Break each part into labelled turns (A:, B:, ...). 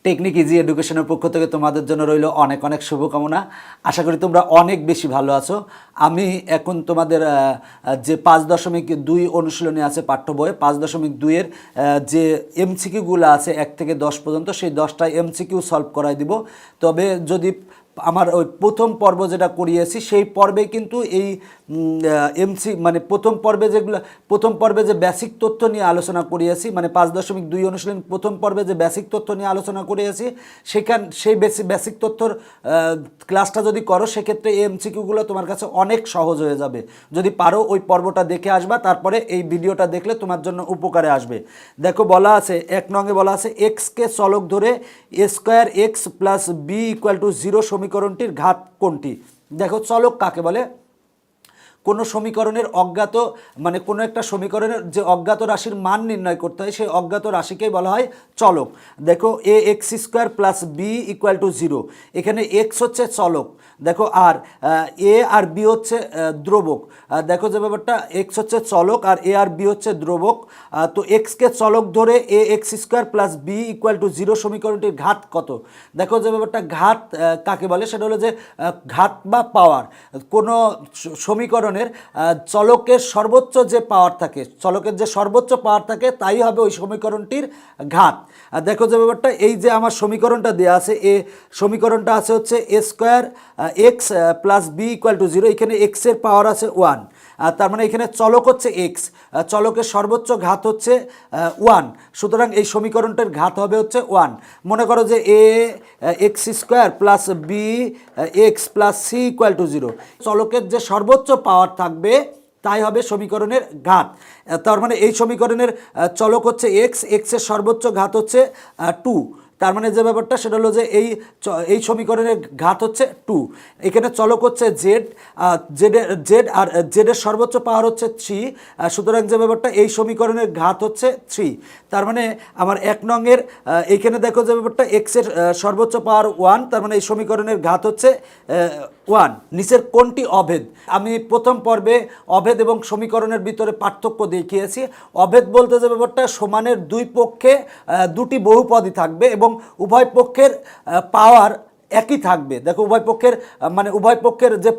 A: Technique easy এডুকেশনের পক্ষ থেকে তোমাদের জন্য রইল অনেক অনেক শুভকামনা। আশা করি তোমরা অনেক বেশি ভালো আছো। আমি এখন তোমাদের যে 5.2 অনুশীলনী আছে পাঠ্য বইয়ে 5.2-এর যে এমসিকিউগুলো আছে 1 থেকে 10 পর্যন্ত, সেই 10টা এমসিকিউ সলভ করাই দিব। তবে যদি আমার ওই প্রথম পর্ব যেটা করিয়েছি সেই পর্বে কিন্তু এই মানে প্রথম পর্বে যে বেসিক তথ্য নিয়ে আলোচনা করিয়েছি, মানে 5.2 অনুশীলন প্রথম পর্বে যে বেসিক তথ্য নিয়ে আলোচনা করিয়েছি, সেই বেসিক তথ্যর ক্লাসটা যদি করো সেক্ষেত্রে এই এমসিকিউগুলো তোমার কাছে অনেক সহজ হয়ে যাবে। যদি পারো ওই পর্বটা দেখে আসবা, তারপরে এই ভিডিওটা দেখলে তোমার জন্য উপকারে আসবে। দেখো বলা আছে 1 নঙে বলা আছে এক্সকে চলক ধরে a² x + b = 0 সমীকরণটির ঘাত কোনটি। দেখো চলক কাকে বলে? কোনো সমীকরণের অজ্ঞাত, মানে কোনো একটা সমীকরণের যে অজ্ঞাত রাশির মান নির্ণয় করতে হয় সেই অজ্ঞাত রাশিকেই বলা হয় চলক। দেখো ax² + b = 0, এখানে x হচ্ছে চলক, দেখো আর a আর b হচ্ছে দ্রবক। দেখো যে ব্যাপারটা, x হচ্ছে চলক আর a আর b হচ্ছে দ্রবক। তো xকে চলক ধরে ax² + b = 0 সমীকরণটির ঘাত কত। দেখো যে ব্যাপারটা, ঘাত কাকে বলে সেটা হলো যে ঘাত বা পাওয়ার। কোনো সমীকরণের চলকের সর্বোচ্চ যে পাওয়ার থাকে, চলকের যে সর্বোচ্চ পাওয়ার থাকে তাই হবে ওই সমীকরণটির ঘাত। দেখো যে ব্যাপারটা, এই যে আমার সমীকরণটা দেওয়া আছে, সমীকরণটা আছে হচ্ছে a² x + b = 0, এখানে x এর পাওয়ার আছে 1, তার মানে এখানে চলক হচ্ছে x, চলকের সর্বোচ্চ ঘাত হচ্ছে 1, সুতরাং এই সমীকরণটার ঘাত হবে হচ্ছে 1। মনে করো যে ax² + bx + c = 0, চলকের যে সর্বোচ্চ পাওয়ার থাকবে তাই হবে সমীকরণের ঘাত। তার মানে এই সমীকরণের চলক হচ্ছে x, এর সর্বোচ্চ ঘাত হচ্ছে 2, তার মানে যে ব্যাপারটা সেটা হলো যে এই সমীকরণের ঘাত হচ্ছে 2। এখানে চলক হচ্ছে জেড আর জেডের সর্বোচ্চ পাওয়ার হচ্ছে 3, সুতরাং যে ব্যাপারটা এই সমীকরণের ঘাত হচ্ছে 3। তার মানে আমার 1 নঙের এইখানে দেখো যে ব্যাপারটা x এর সর্বোচ্চ পাওয়ার 1, তার মানে এই সমীকরণের ঘাত হচ্ছে 1। নিচের কোনটি অভেদ? আমি প্রথম পর্বে অভেদ এবং সমীকরণের ভিতরে পার্থক্য দেখিয়েছি। অভেদ বলতে যে ব্যাপারটা, সমানের দুই পক্ষে দুটি বহুপদী থাকবে এবং উভয় পক্ষের পাওয়ার একই থাকবে। দেখো উভয় পক্ষের যে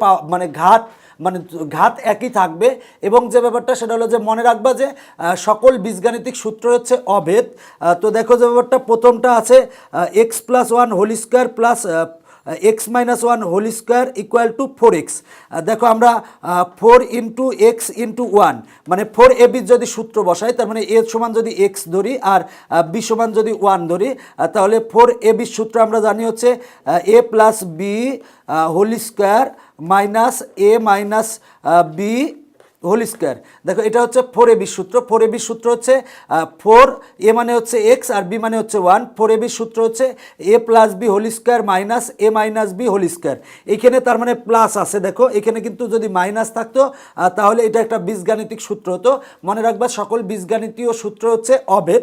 A: ঘাত একই থাকবে, এবং যে ব্যাপারটা সেটা হলো যে মনে রাখবা যে সকল বীজগাণিতিক সূত্র হচ্ছে অভেদ। তো দেখো যে ব্যাপারটা, প্রথমটা আছে x + 1² + x - 1² = 4x। দেখো আমরা 4 × x × 1 মানে 4ab যদি সূত্র বসাই, তার মানে a সমান যদি x ধরি আর b সমান যদি 1 ধরি, তাহলে 4ab সূত্র আমরা জানি হচ্ছে a + b² - a - b²। দেখো এটা হচ্ছে 4ab সূত্র। 4ab সূত্র হচ্ছে 4a মানে হচ্ছে x আর b মানে হচ্ছে 1। 4ab সূত্র হচ্ছে a + b² - a - b²। এইখানে তার মানে প্লাস আছে, দেখো এখানে কিন্তু যদি মাইনাস থাকতো তাহলে এটা একটা বীজগাণিতিক সূত্র হতো। মনে রাখবা সকল বীজগাণিতীয় সূত্র হচ্ছে অভেদ।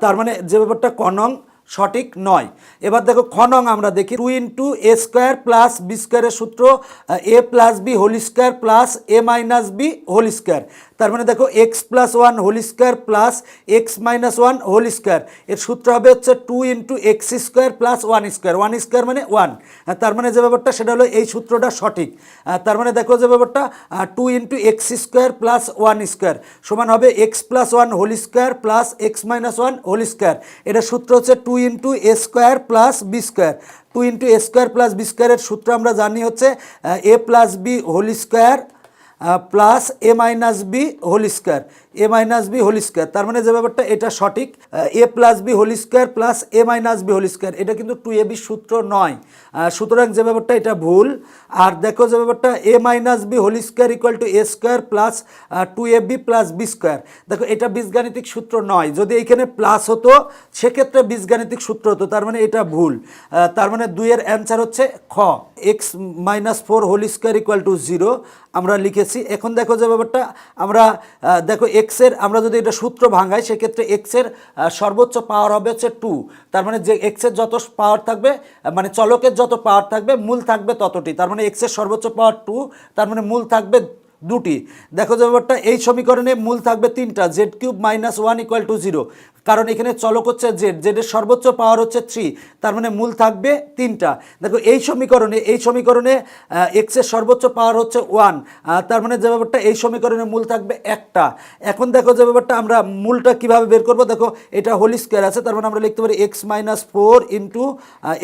A: তার মানে যে ব্যাপারটা ক নং সঠিক নয়। এবার দেখো খ নং আমরা দেখি 2 × a² + b² এর সূত্র a + b² + a - b²। তার মানে দেখো x + 1² + x - 1² এর সূত্র হবে হচ্ছে 2 × x² + 1²। 1² মানে 1, তার মানে যে ব্যাপারটা সেটা হলো এই সূত্রটা সঠিক। তার মানে দেখো যে ব্যাপারটা 2 × x² + 1² সমান হবে x + 1² + x - 1²। এটা সূত্র হচ্ছে 2 × a² + b²। 2 × a² + b² এর সূত্র আমরা জানি হচ্ছে a + b² plus a - b², a - b²। তার মানে যে ব্যাপারটা এটা সঠিক, a + b² plus a - b²। এটা কিন্তু 2ab সূত্র নয়, সুতরাং যে ব্যাপারটা এটা ভুল। আর দেখো যে ব্যাপারটা a - b² = a² plus 2ab + b²। দেখো এটা বীজগাণিতিক সূত্র নয়, যদি এইখানে প্লাস হতো সেক্ষেত্রে বীজগাণিতিক সূত্র হতো, তার মানে এটা ভুল। তার মানে 2 এর অ্যান্সার হচ্ছে খ, x - 4² = 0 আমরা লিখেছি। এখন দেখো যে ব্যাপারটা, আমরা দেখো x এর আমরা যদি এটা সূত্র ভাঙাই সেক্ষেত্রে x এর সর্বোচ্চ পাওয়ার হবে হচ্ছে 2। তার মানে যে x এর যত পাওয়ার থাকবে, মানে চলকের যত পাওয়ার থাকবে মূল থাকবে ততটি। তার মানে x এর সর্বোচ্চ পাওয়ার 2, তার মানে মূল থাকবে দুটি। দেখো যে ব্যাপারটা এই সমীকরণে মূল থাকবে তিনটা, Z cube minus one equal to zero, কারণ এখানে চলক হচ্ছে জেড, জেডের সর্বোচ্চ পাওয়ার হচ্ছে 3, তার মানে মূল থাকবে তিনটা। দেখো এই সমীকরণে এক্সের সর্বোচ্চ পাওয়ার হচ্ছে 1, তার মানে যে ব্যাপারটা এই সমীকরণে মূল থাকবে একটা। এখন দেখো যে ব্যাপারটা আমরা মূলটা কিভাবে বের করব, দেখো এটা হোল স্কোয়ার আছে, তার মানে আমরা লিখতে পারি x minus four into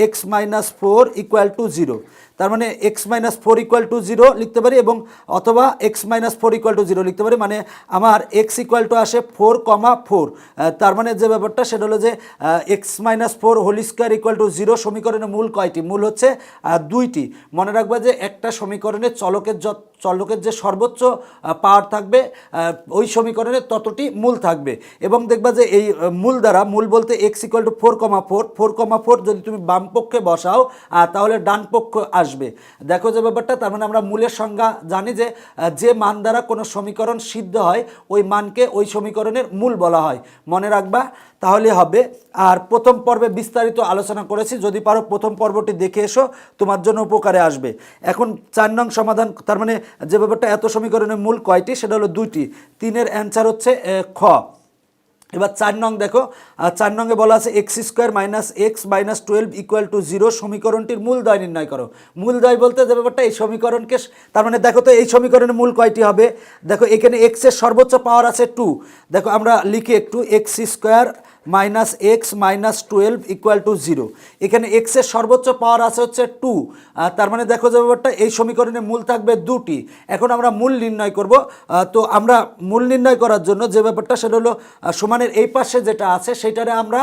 A: x minus four equal to zero, তার মানে x minus four equal to zero লিখতে পারি, এবং অথবা x minus four equal to zero লিখতে পারি, মানে আমার এক্স ইকুয়াল টু আসে 4,4, তার মানে যে ব্যাপারটা সেটা হলো যে X minus four whole square equal to zero. সমীকরণে মূল কয়টি? মূল হচ্ছে দুইটি। মনে রাখবা যে একটা সমীকরণে চলকের যে সর্বোচ্চ পাওয়ার থাকবে ওই সমীকরণে ততটি মূল থাকবে, এবং দেখবা যে এই মূল দ্বারা, মূল বলতে এক্স ইকুয়াল টু 4,4 যদি তুমি বাম পক্ষে বসাও তাহলে ডান পক্ষ আসবে। দেখো যে ব্যাপারটা, তার মানে আমরা মূলের সংজ্ঞা জানি যে মান দ্বারা কোনো সমীকরণ সিদ্ধ হয় ওই মানকে ওই সমীকরণের মূল বলা হয়, মনে রাখবা, তাহলে হবে। আর প্রথম পর্বে বিস্তারিত আলোচনা করেছি, যদি পারো প্রথম পর্বটি দেখে এসো, তোমার জন্য উপকারে আসবে। এখন 4 নং সমাধান, তার মানে যে ব্যাপারটা এত সমীকরণের মূল কয়টি, সেটা হলো দুইটি। 3-এর অ্যান্সার হচ্ছে খ। এবার 4 নং দেখো, 4 নঙ্গে বলা আছে x square minus x minus 12 equal to zero, সমীকরণটির মূলদ্বয় নির্ণয় করো। মূলদ্বয় বলতে যে ব্যাপারটা এই সমীকরণকে, তার মানে দেখো তো এই সমীকরণের মূল কয়টি হবে, দেখো এখানে এক্সের সর্বোচ্চ পাওয়ার আছে 2, দেখো আমরা লিখি একটু, x square minus x minus 12 equal to zero, এখানে এক্সের সর্বোচ্চ পাওয়ার আছে হচ্ছে 2, তার মানে দেখো যে ব্যাপারটা এই সমীকরণে মূল থাকবে দুটি। এখন আমরা মূল নির্ণয় করব, তো আমরা মূল নির্ণয় করার জন্য যে ব্যাপারটা সেটা হলো সমানের এই পাশে যেটা আছে সেটারে আমরা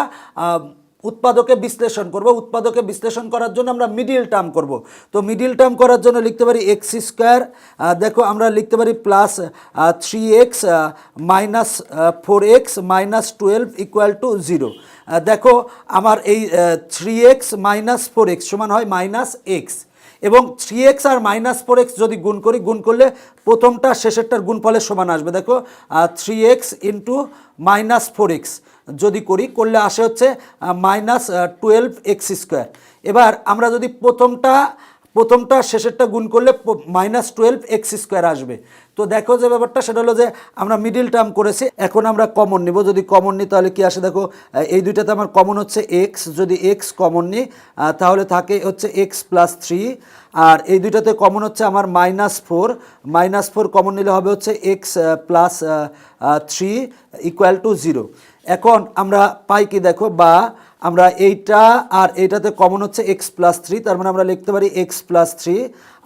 A: উৎপাদকে বিশ্লেষণ করব। উৎপাদকে বিশ্লেষণ করার জন্য আমরা মিডিল টার্ম করব। তো মিডিল টার্ম করার জন্য লিখতে পারি এক্স স্কোয়ার, দেখো আমরা লিখতে পারি plus 3x minus 4x minus 12 equal to zero. দেখো আমার এই 3x মাইনাস 4x সমান হয় মাইনাস এক্স, এবং 3x আর মাইনাস 4x যদি গুণ করলে প্রথমটা শেষেরটার গুণফলের সমান আসবে। দেখো 3x ইন্টু মাইনাস 4x যদি করলে আসে হচ্ছে মাইনাস 12x স্কোয়ার। এবার আমরা যদি প্রথমটা শেষেরটা গুণ করলে মাইনাস 12x স্কোয়ার আসবে। তো দেখো যে ব্যাপারটা সেটা হলো যে আমরা মিডিল টার্ম করেছি, এখন আমরা কমন নিব। যদি কমন নিই তাহলে কি আসে, দেখো এই দুইটাতে আমার কমন হচ্ছে এক্স, যদি এক্স কমন নিই তাহলে থাকে হচ্ছে এক্স প্লাস 3, আর এই দুইটাতে কমন হচ্ছে আমার মাইনাস ফোর কমন নিলে হবে হচ্ছে x plus 3 equal to zero. এখন আমরা পাই কি, দেখো বা আমরা এইটা আর এইটাতে কমন হচ্ছে এক্স প্লাস 3, তার মানে আমরা লিখতে পারি এক্স প্লাস 3,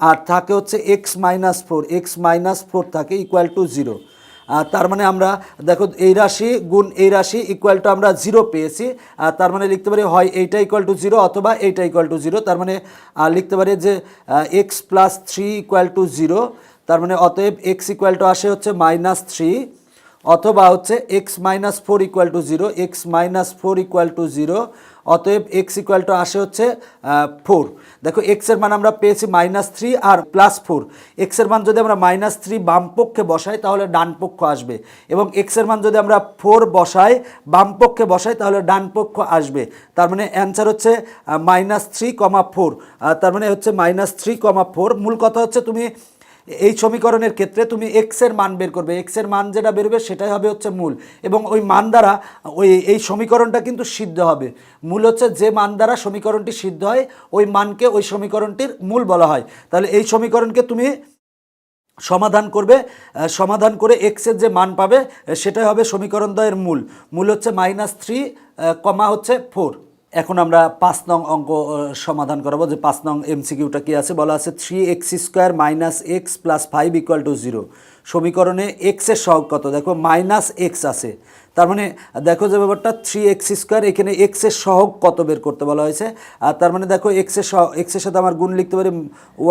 A: আর থাকে হচ্ছে এক্স মাইনাস 4 থাকে ইকুয়াল টু জিরো। তার মানে আমরা দেখো এই রাশি গুণ এই রাশি ইকুয়াল টু আমরা জিরো পেয়েছি, তার মানে লিখতে পারি হয় এইটা ইকুয়াল টু জিরো অথবা এইটা ইকুয়াল টু জিরো, তার মানে লিখতে পারি যে x plus 3 equal to zero, তার মানে অতএব এক্স ইকুয়াল টু আসে হচ্ছে মাইনাস 3, অথবা হচ্ছে x minus 4 equal to zero, অতএব এক্স ইকুয়াল টু আসে হচ্ছে 4। দেখো এক্সের মান আমরা পেয়েছি মাইনাস 3 আর প্লাস 4, এক্সের মান যদি আমরা মাইনাস 3 বাম পক্ষে বসাই তাহলে ডান পক্ষ আসবে, এবং এক্সের মান যদি আমরা 4 বসাই বাম পক্ষে বসাই তাহলে ডান পক্ষ আসবে। তার মানে অ্যান্সার হচ্ছে -3,4, তার মানে হচ্ছে -3,4। মূল কথা হচ্ছে তুমি এই সমীকরণের ক্ষেত্রে তুমি এক্সের মান বের করবে, এক্সের মান যেটা বেরোবে সেটাই হবে হচ্ছে মূল, এবং ওই মান দ্বারা এই সমীকরণটা কিন্তু সিদ্ধ হবে। মূল হচ্ছে যে মান দ্বারা সমীকরণটি সিদ্ধ হয় ওই মানকে ওই সমীকরণটির মূল বলা হয়। তাহলে এই সমীকরণকে তুমি সমাধান করে এক্সের যে মান পাবে সেটাই হবে সমীকরণ দ্বয়ের মূল হচ্ছে -3, হচ্ছে 4। এখন আমরা 5 নং অঙ্ক সমাধান করাবো, যে 5 নং এমসিকিউটা কি আছে, বলা আছে 3x square minus x plus 5 equal to zero. সমীকরণে এক্সের সহগ কত, দেখো মাইনাস এক্স আছে, তার মানে দেখো যে ব্যাপারটা 3x স্কোয়ার, এখানে এক্সের সহগ কত বের করতে বলা হয়েছে, আর তার মানে দেখো এক্সের সাথে আমার গুণ লিখতে পারি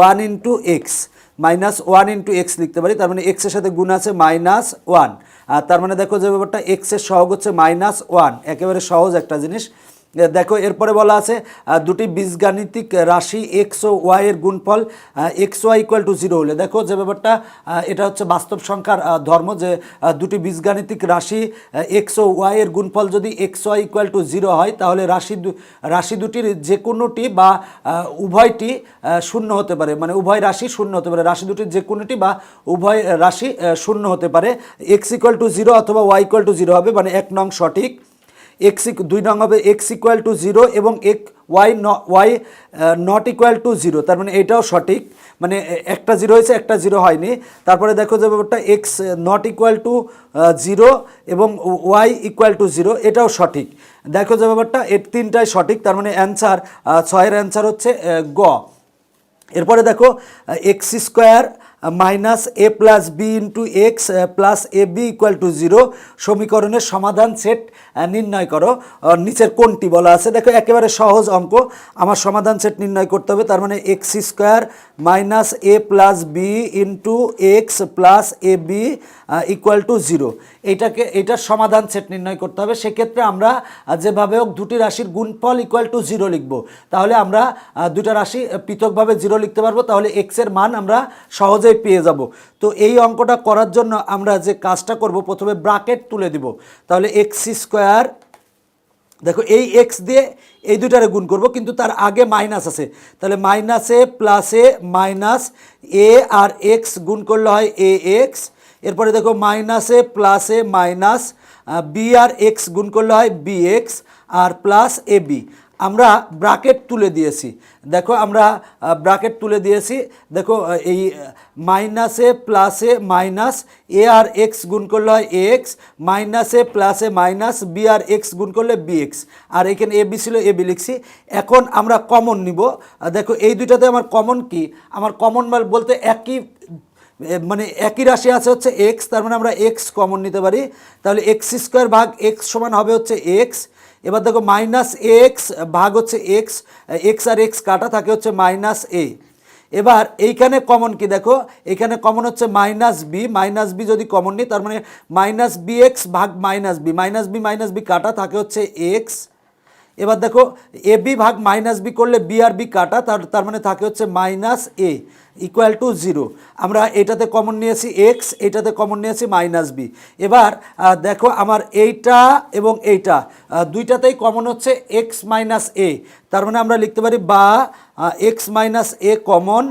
A: 1 ইন্টু এক্স, -1 ইন্টু এক্স লিখতে পারি, তার মানে এক্সের সাথে গুণ আছে -1, আর তার মানে দেখো যে ব্যাপারটা এক্সের সহগ হচ্ছে -1, একেবারে সহজ একটা জিনিস। দেখো এরপরে বলা আছে দুটি বীজগাণিতিক রাশি এক্স ও ওয়াই এর গুণফল X Y equal to zero হলে, দেখো যে ব্যাপারটা এটা হচ্ছে বাস্তব সংখ্যার ধর্ম, যে দুটি বীজগাণিতিক রাশি এক্স ও ওয়াই এর গুণফল যদি X Y equal to zero হয়, তাহলে রাশি দুটির যে কোনোটি বা উভয়টি শূন্য হতে পারে, মানে উভয় রাশি শূন্য হতে পারে, রাশি দুটির যে কোনোটি বা উভয় রাশি শূন্য হতে পারে। এক্স ইকুয়াল টু জিরো অথবা ওয়াই ইকুয়াল টু জিরো হবে, মানে 1 নং সঠিক। এক্স 2 নং হবে এক্স ইকুয়াল টু জিরো এবং Y not equal to zero, তার মানে এটাও সঠিক, মানে একটা জিরো হয়েছে একটা জিরো হয়নি। তারপরে দেখো যে ব্যাপারটা x not equal to zero এবং ওয়াই ইকুয়াল টু জিরো, এটাও সঠিক। দেখো যে ব্যাপারটা এর তিনটাই সঠিক, তার মানে অ্যান্সার 6-এর অ্যান্সার হচ্ছে গ। এরপরে দেখো X square minus A plus B into X plus A B equal to zero সমীকরণের সমাধান সেট নির্ণয় করো, নিচের কোনটি বলা আছে। দেখো একেবারে সহজ অঙ্ক, আমার সমাধান সেট নির্ণয় করতে হবে, তার মানে X square minus A plus B into X plus A B equal to zero, এইটার সমাধান সেট নির্ণয় করতে হবে। সেক্ষেত্রে আমরা যেভাবে হোক দুটি রাশির গুণফল ইকুয়াল টু জিরো লিখব, তাহলে আমরা দুটা রাশি পৃথকভাবে জিরো লিখতে পারবো, তাহলে এক্সের মান আমরা সহজেই পেয়ে যাব। তো এই অঙ্কটা করার জন্য আমরা যে কাজটা করব, প্রথমে ব্র্যাকেট তুলে দিব, তাহলে এক্স স্কোয়ার, দেখো এই এক্স দিয়ে এই দুটারে গুণ করব, কিন্তু তার আগে মাইনাস আছে, তাহলে মাইনাসে প্লাসে মাইনাস এ আর এক্স গুণ করলে হয় এ এক্স। এরপরে দেখো মাইনাসে প্লাসে মাইনাস বি আর এক্স গুণ করলে হয় B x R plus A B. আমরা ব্র্যাকেট তুলে দিয়েছি, দেখো আমরা ব্র্যাকেট তুলে দিয়েছি। দেখো এই মাইনাসে প্লাসে মাইনাস এ আর এক্স গুণ করলে হয় এ এক্স, মাইনাসে প্লাসে মাইনাস বি আর এক্স গুণ করলে বি এক্স, আর এখানে এ বি ছিল এ বি লিখছি। এখন আমরা কমন নিব, দেখো এই দুইটাতে আমার কমন কি, আমার কমন বলতে মানে একই রাশি আছে হচ্ছে এক্স, তার মানে আমরা এক্স কমন নিতে পারি, তাহলে এক্স স্কোয়ার ভাগ এক্স সমান হবে হচ্ছে এক্স। এবার দেখো মাইনাস এক্স ভাগ হচ্ছে এক্স, এক্স আর এক্স কাটা থাকে হচ্ছে মাইনাস এ। এবার এইখানে কমন কি, দেখো এখানে কমন হচ্ছে মাইনাস বি যদি কমন নিই, তার মানে মাইনাস বি এক্স ভাগ মাইনাস বি কাটা থাকে হচ্ছে এক্স। এবার দেখো এ বি ভাগ মাইনাস বি করলে বি আর বি কাটা, তার মানে থাকে হচ্ছে minus a equal to zero. আমরা এটাতে কমন নিয়েছি এক্স, এটাতে কমন নিয়েছি মাইনাস বি। এবার দেখো আমার এইটা এবং এইটা দুইটাতেই কমন হচ্ছে এক্স মাইনাস এ, তার মানে আমরা লিখতে পারি বা এক্স মাইনাস এ কমন,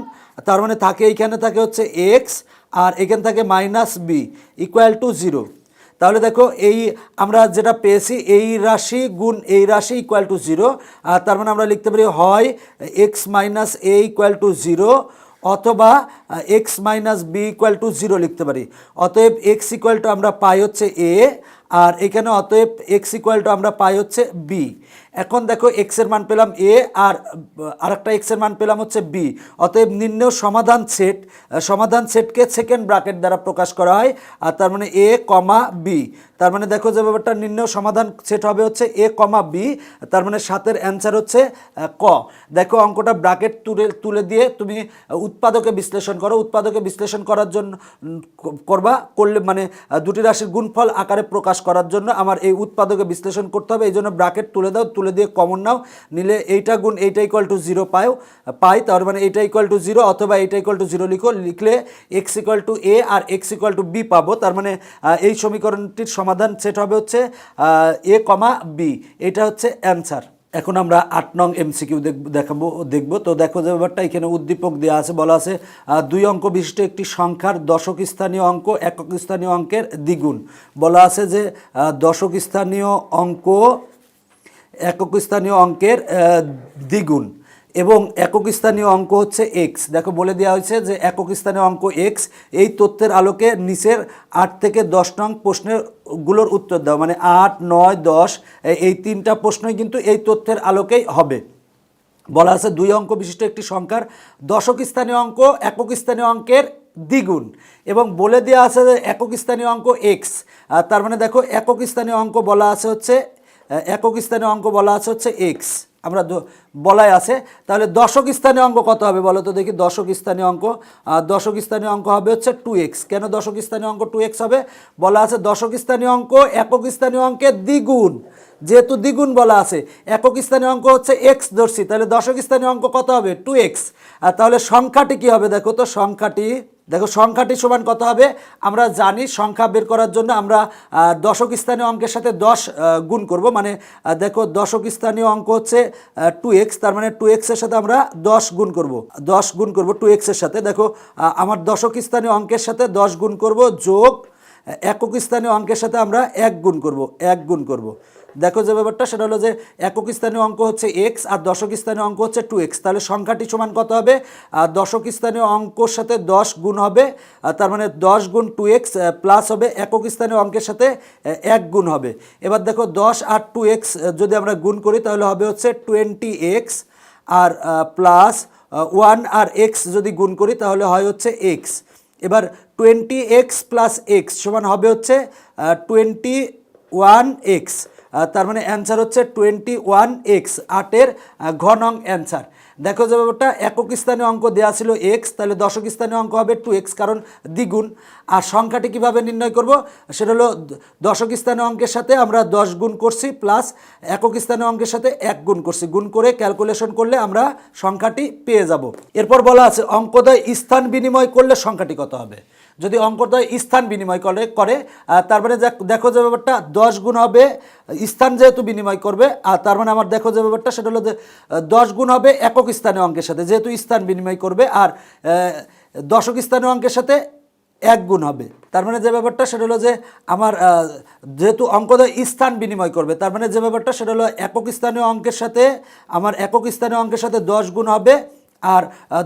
A: তার মানে থাকে এইখানে থাকে হচ্ছে এক্স আর এখানে থাকে minus B equal to zero. তাহলে দেখো এই আমরা যেটা পেয়েছি এই রাশি গুণ এই রাশি ইকুয়াল টু জিরো, আর তার মানে আমরা লিখতে পারি হয় x minus a equal to zero অথবা x minus B equal to zero লিখতে পারি। অতএব এক্স ইকুয়াল টু আমরা পাই হচ্ছে এ, আর এখানে অতএব এক্স ইকুয়াল টু আমরা পাই হচ্ছে বি। এখন দেখো এক্সের মান পেলাম এ আর আরেকটা এক্সের মান পেলাম হচ্ছে বি, অতএব নির্ণেয় সমাধান সেটকে সেকেন্ড ব্র্যাকেট দ্বারা প্রকাশ করা হয়, আর তার মানে এ কমা বি। তার মানে দেখো যে ব্যাপারটা নির্ণেয় সমাধান সেট হবে হচ্ছে এ কমা বি, তার মানে 7-এর অ্যান্সার হচ্ছে ক। দেখো অঙ্কটা ব্র্যাকেট তুলে দিয়ে তুমি উৎপাদকে বিশ্লেষণ করো, উৎপাদকে বিশ্লেষণ করার জন্য করলে মানে দুটি রাশির গুণফল আকারে প্রকাশ করার জন্য আমার এই উৎপাদকে বিশ্লেষণ করতে হবে, এই জন্য ব্র্যাকেট তুলে দাও, তুলে দিয়ে কমন নাও, নিলে এইটা গুণ এইটা ইকুয়াল টু জিরো পাই, তার মানে এইটা ইকুয়াল টু জিরো অথবা এইটা ইকুয়াল টু জিরো লিখলে এক্স ইকুয়াল টু এ আর এক্স ইকুয়াল টু বি পাবো। তার মানে এই সমীকরণটির সমাধান সেট হবে হচ্ছে এ কমা বি, এটা হচ্ছে অ্যান্সার। এখন আমরা 8 নং এমসিকিউ দেখব। তো দেখো যে ব্যাপারটা এখানে উদ্দীপক দেওয়া আছে, বলা আছে 2 অঙ্ক বিশিষ্ট একটি সংখ্যার দশক স্থানীয় অঙ্ক একক স্থানীয় অঙ্কের দ্বিগুণ। বলা আছে যে দশক স্থানীয় অঙ্ক একক স্থানীয় অঙ্কের দ্বিগুণ এবং একক স্থানীয় অঙ্ক হচ্ছে এক্স। দেখো বলে দেওয়া হয়েছে যে একক স্থানীয় অঙ্ক এক্স, এই তথ্যের আলোকে নিচের 8 থেকে 10 নং প্রশ্নগুলোর উত্তর দাও, মানে 8, 9, 10 এই 3টা প্রশ্নই কিন্তু এই তথ্যের আলোকেই হবে। বলা আছে 2 অঙ্ক বিশিষ্ট একটি সংখ্যার দশক স্থানীয় অঙ্ক একক স্থানীয় অঙ্কের দ্বিগুণ এবং বলে দেওয়া আছে যে একক স্থানীয় অঙ্ক এক্স, তার মানে দেখো একক স্থানীয় অঙ্ক বলা আছে হচ্ছে এক্স। আমরা বলাই আছে। তাহলে দশক স্থানীয় অঙ্ক কত হবে বলো তো দেখি। দশক স্থানীয় অঙ্ক, দশক স্থানীয় অঙ্ক হবে হচ্ছে 2x। কেন দশক স্থানীয় অঙ্ক 2x হবে? বলা আছে দশক স্থানীয় অঙ্ক একক স্থানীয় অঙ্কের দ্বিগুণ, যেহেতু দ্বিগুণ বলা আছে, একক স্থানীয় অঙ্ক হচ্ছে x ধরছি, তাহলে দশক স্থানীয় অঙ্ক কত হবে? 2x। আর তাহলে সংখ্যাটি কি হবে দেখো তো, সংখ্যাটি সমান কত হবে? আমরা জানি সংখ্যা বের করার জন্য আমরা দশক স্থানীয় অঙ্কের সাথে 10 গুণ করব, মানে দেখো দশক স্থানীয় অঙ্ক হচ্ছে 2x, তার মানে 2x এর সাথে আমরা 10 গুণ করব, 10 গুণ করব 2x এর সাথে। দেখো আমার দশক স্থানীয় অঙ্কের সাথে 10 গুণ করব, যোগ একক স্থানীয় অঙ্কের সাথে আমরা 1 গুণ করব, 1 গুণ করব। দেখো যে ব্যাপারটা সেটা হলো যে একক স্থানীয় অঙ্ক হচ্ছে x আর দশক স্থানীয় অঙ্ক হচ্ছে 2x, তাহলে সংখ্যাটি সমান কত হবে? দশক স্থানীয় অঙ্কর সাথে 10 গুণ হবে, তার মানে 10 গুণ 2x প্লাস হবে একক স্থানীয় অঙ্কের সাথে 1 গুণ হবে। এবার দেখো 10 আর 2x যদি আমরা গুণ করি তাহলে হবে হচ্ছে 20x, আর প্লাস 1 আর x যদি গুণ করি তাহলে হয় হচ্ছে x। এবার 20x প্লাস x সমান হবে হচ্ছে 21x, তার মানে অ্যান্সার হচ্ছে 21x, 8-এর ঘ নং অ্যান্সার। দেখো যে ব্যাপারটা একক স্থানীয় অঙ্ক দেওয়া ছিল x, তাহলে দশক স্থানীয় অঙ্ক হবে 2x কারণ দ্বিগুণ। আর সংখ্যাটি কিভাবে নির্ণয় করব? সেটা হলো দশক স্থানীয় অঙ্কের সাথে আমরা 10 গুণ করছি প্লাস একক স্থানীয় অঙ্কের সাথে 1 গুণ করছি, গুণ করে ক্যালকুলেশন করলে আমরা সংখ্যাটি পেয়ে যাব। এরপর বলা আছে অঙ্কদ্বয় স্থান বিনিময় করলে সংখ্যাটি কত হবে? যদি অঙ্কদ্বয় স্থান বিনিময় করে তার মানে দেখো যে ব্যাপারটা 10 গুণ হবে, স্থান যেহেতু বিনিময় করবে, আর তার মানে আমার দেখো যে ব্যাপারটা সেটা হলো যে 10 গুণ হবে একক স্থানীয় অঙ্কের সাথে, যেহেতু স্থান বিনিময় করবে, আর দশক স্থানীয় অঙ্কের সাথে 1 গুণ হবে। তার মানে যে ব্যাপারটা সেটা হলো যে আমার যেহেতু অঙ্কদ্বয় স্থান বিনিময় করবে, তার মানে যে ব্যাপারটা সেটা হলো একক স্থানীয় অঙ্কের সাথে আমার একক স্থানীয় অঙ্কের সাথে 10 গুণ হবে, আর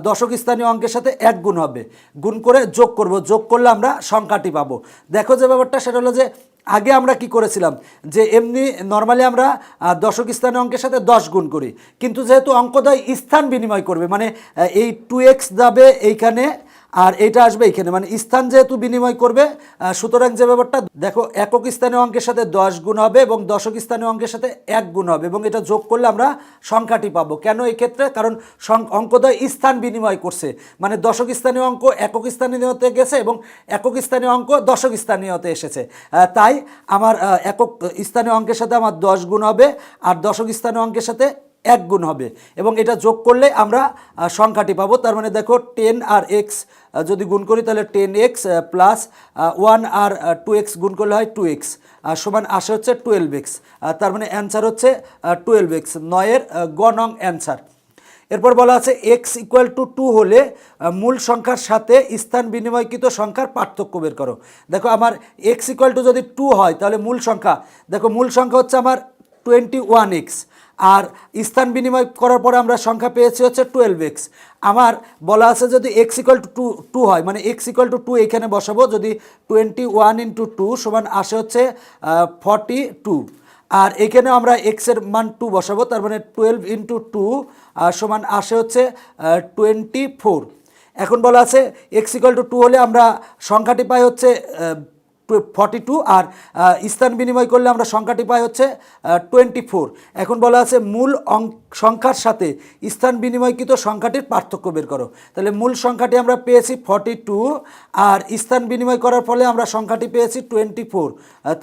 A: দশক স্থানীয় অঙ্কের সাথে 1 গুণ হবে, গুণ করে যোগ করব, যোগ করলে আমরা সংখ্যাটি পাবো। দেখো যে ব্যাপারটা সেটা হলো যে আগে আমরা কি করেছিলাম যে এমনি নর্মালি আমরা দশক স্থানীয় অঙ্কের সাথে 10 গুণ করি, কিন্তু যেহেতু অঙ্কদ্বয় স্থান বিনিময় করবে, মানে এই 2x যাবে এইখানে আর এইটা আসবে এইখানে, মানে স্থান যেহেতু বিনিময় করবে, সুতরাং যে ব্যাপারটা দেখো একক স্থানীয় অঙ্কের সাথে 10 গুণ হবে এবং দশক স্থানীয় অঙ্কের সাথে 1 গুণ হবে, এবং এটা যোগ করলে আমরা সংখ্যাটি পাবো। কেন এই ক্ষেত্রে? কারণ অঙ্কদ্বয় স্থান বিনিময় করছে, মানে দশক স্থানীয় অঙ্ক একক স্থানীয়তে গেছে এবং একক স্থানীয় অঙ্ক দশক স্থানীয়তে এসেছে, তাই আমার একক স্থানীয় অঙ্কের সাথে আমার 10 গুণ হবে আর দশক স্থানীয় অঙ্কের সাথে 1 গুণ হবে, এবং এটা যোগ করলে আমরা সংখ্যাটি পাবো। তার মানে দেখো 10 আর x যদি গুণ করি তাহলে 10x প্লাস 1 আর 2x গুণ করলে হয় 2x, সমান আসে হচ্ছে 12x, তার মানে অ্যান্সার হচ্ছে 12x, 9-এর গ নং অ্যান্সার। এরপর বলা আছে x ইকুয়াল টু 2 হলে মূল সংখ্যার সাথে স্থান বিনিময়কৃত সংখ্যার পার্থক্য বের করো। দেখো আমার x ইকুয়াল টু যদি 2 হয় তাহলে মূল সংখ্যা, দেখো মূল সংখ্যা হচ্ছে আমার 21x, আর স্থান বিনিময় করার পরে আমরা সংখ্যা পেয়েছি হচ্ছে 12x। আমার বলা আছে যদি x ইকুয়াল টু 2 হয়, মানে x ইকুয়াল টু 2 এখানে বসাবো, যদি 21 ইন্টু 2 সমান আসে হচ্ছে 42, আর এখানে আমরা x এর মান 2 বসাবো, তার মানে 12 ইন্টু 2 সমান আসে হচ্ছে 24। এখন বলা আছে x ইকুয়াল টু 2 হলে আমরা সংখ্যাটি পাই হচ্ছে 42, আর স্থান বিনিময় করলে আমরা সংখ্যাটি পাই হচ্ছে 24। এখন বলা আছে মূল সংখ্যার সাথে স্থান বিনিময়কৃত সংখ্যাটির পার্থক্য বের করো। তাহলে মূল সংখ্যাটি আমরা পেয়েছি 42, আর স্থান বিনিময় করার ফলে আমরা সংখ্যাটি পেয়েছি 24,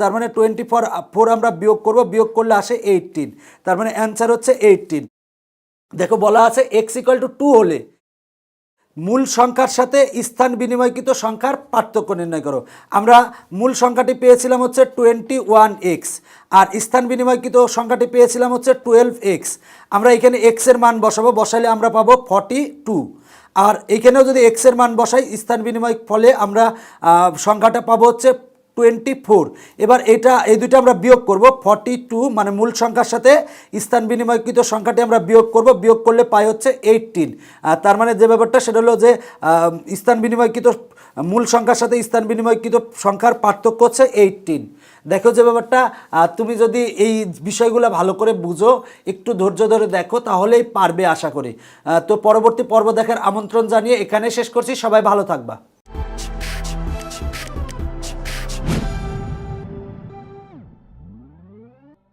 A: তার মানে 24 আমরা বিয়োগ করব, বিয়োগ করলে আসে 18, তার মানে অ্যান্সার হচ্ছে 18। দেখো বলা আছে x ইকুয়াল টু 2 হলে মূল সংখ্যার সাথে স্থান বিনিময়কৃত সংখ্যার পার্থক্য নির্ণয় করো। আমরা মূল সংখ্যাটি পেয়েছিলাম হচ্ছে 21x, আর স্থান বিনিময়কৃত সংখ্যাটি পেয়েছিলাম হচ্ছে 12x। আমরা এখানে x এর মান বসাবো, বসালে আমরা পাবো 42, আর এখানেও যদি x এর মান বসাই স্থান বিনিময় ফলে আমরা সংখ্যাটা পাবো হচ্ছে 24। এবার এই দুটো আমরা বিয়োগ করব, 42 মানে মূল সংখ্যার সাথে স্থান বিনিময়কৃত সংখ্যাটি আমরা বিয়োগ করব, বিয়োগ করলে পাই হচ্ছে 18। তার মানে যে ব্যাপারটা সেটা হলো যে স্থান বিনিময়কৃত মূল সংখ্যার সাথে স্থান বিনিময়কৃত সংখ্যার পার্থক্য হচ্ছে 18। দেখো যে ব্যাপারটা তুমি যদি এই বিষয়গুলো ভালো করে বুঝো, একটু ধৈর্য ধরে দেখো, তাহলেই পারবে আশা করি। তো পরবর্তী পর্ব দেখার আমন্ত্রণ জানিয়ে এখানে শেষ করছি। সবাই ভালো থাকবা।